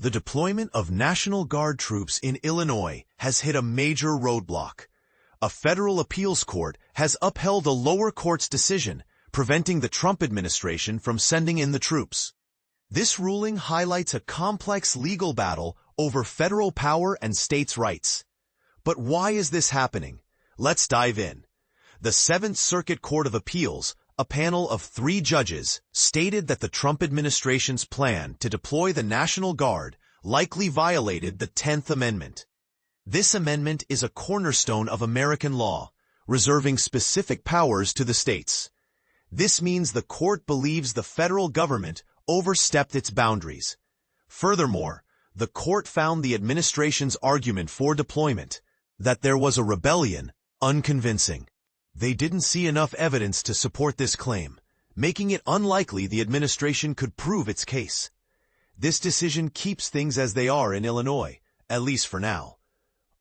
The deployment of National Guard troops in Illinois has hit a major roadblock. A federal appeals court has upheld a lower court's decision, preventing the Trump administration from sending in the troops. This ruling highlights a complex legal battle over federal power and states' rights. But why is this happening? Let's dive in. The Seventh Circuit Court of Appeals, a panel of 3 judges, stated that the Trump administration's plan to deploy the National Guard likely violated the 10th Amendment. This amendment is a cornerstone of American law, reserving specific powers to the states. This means the court believes the federal government overstepped its boundaries. Furthermore, the court found the administration's argument for deployment, that there was a rebellion, unconvincing. They didn't see enough evidence to support this claim, making it unlikely the administration could prove its case. This decision keeps things as they are in Illinois, at least for now.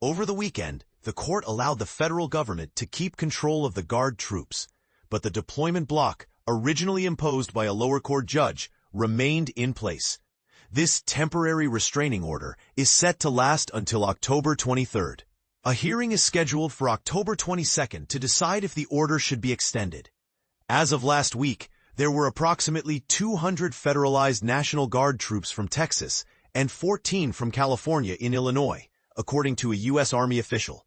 Over the weekend, the court allowed the federal government to keep control of the Guard troops, but the deployment block, originally imposed by a lower court judge, remained in place. This temporary restraining order is set to last until October 23rd. A hearing is scheduled for October 22nd to decide if the order should be extended. As of last week, there were approximately 200 federalized National Guard troops from Texas and 14 from California in Illinois, according to a U.S. Army official.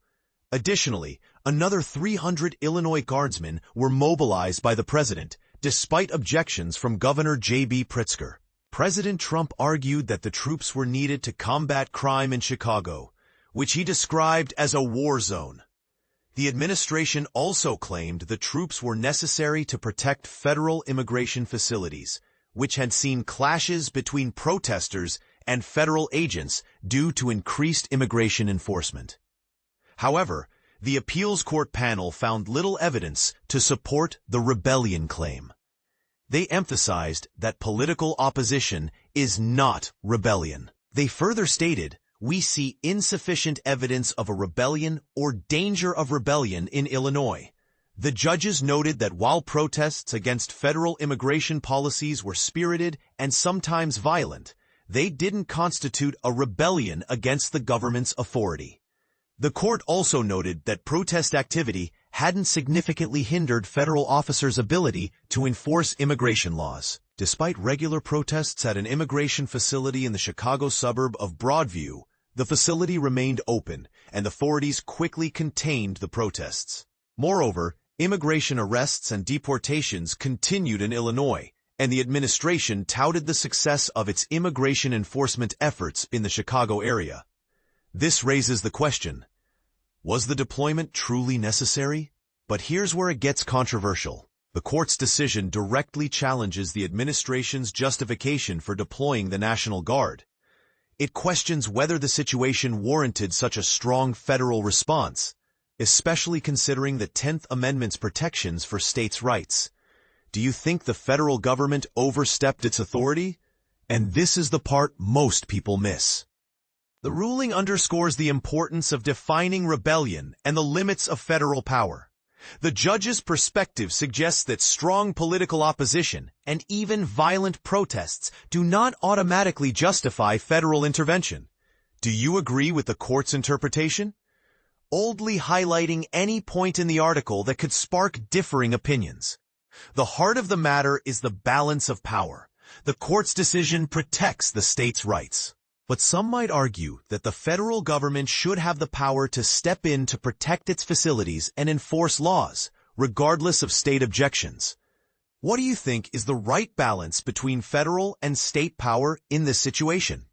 Additionally, another 300 Illinois Guardsmen were mobilized by the president, despite objections from Governor JB Pritzker. President Trump argued that the troops were needed to combat crime in Chicago, which he described as a war zone. The administration also claimed the troops were necessary to protect federal immigration facilities, which had seen clashes between protesters and federal agents due to increased immigration enforcement. However, the appeals court panel found little evidence to support the rebellion claim. They emphasized that political opposition is not rebellion. They further stated, "We see insufficient evidence of a rebellion or danger of rebellion in Illinois." The judges noted that while protests against federal immigration policies were spirited and sometimes violent, they didn't constitute a rebellion against the government's authority. The court also noted that protest activity hadn't significantly hindered federal officers' ability to enforce immigration laws. Despite regular protests at an immigration facility in the Chicago suburb of Broadview, the facility remained open, and authorities quickly contained the protests. Moreover, immigration arrests and deportations continued in Illinois, and the administration touted the success of its immigration enforcement efforts in the Chicago area. This raises the question, was the deployment truly necessary? But here's where it gets controversial. The court's decision directly challenges the administration's justification for deploying the National Guard. It questions whether the situation warranted such a strong federal response, especially considering the 10th Amendment's protections for states' rights. Do you think the federal government overstepped its authority? And this is the part most people miss. The ruling underscores the importance of defining rebellion and the limits of federal power. The judge's perspective suggests that strong political opposition and even violent protests do not automatically justify federal intervention. Do you agree with the court's interpretation? Boldly highlighting any point in the article that could spark differing opinions. The heart of the matter is the balance of power. The court's decision protects the states' rights. But some might argue that the federal government should have the power to step in to protect its facilities and enforce laws, regardless of state objections. What do you think is the right balance between federal and state power in this situation?